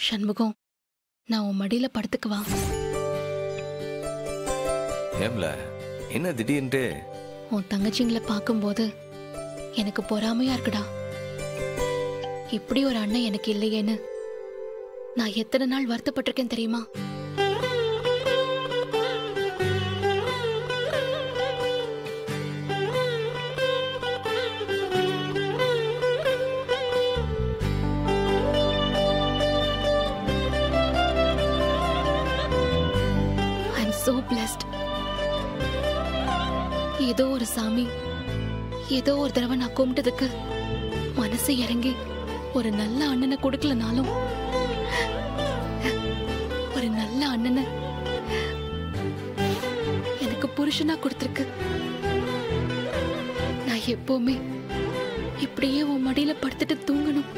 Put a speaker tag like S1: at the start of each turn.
S1: சண்முகம், நான் உன் மடியில படுத்துக்குவா.
S2: ஏம்ல என்ன திடீர்னு?
S1: உன் தங்கச்சிங்களை பார்க்கும்போது எனக்கு பொறாமையா இருக்குடா. இப்படி ஒரு அண்ணன் எனக்கு இல்லையேன்னு நான் எத்தனை நாள் வருத்தப்பட்டிருக்கேன் தெரியுமா? I am so blessed. ஏதோ ஒரு சாமி ஏதோ ஒரு தடவை நான் கும்பிட்டதுக்கு மனசு இறங்கி ஒரு நல்ல அண்ணனை கொடுக்கலனாலும் ஒரு நல்ல அண்ணனை எனக்கு புருஷனா கொடுத்திருக்கு. நான் எப்பவுமே இப்படியே உன் மடியில படுத்துட்டு தூங்கணும்.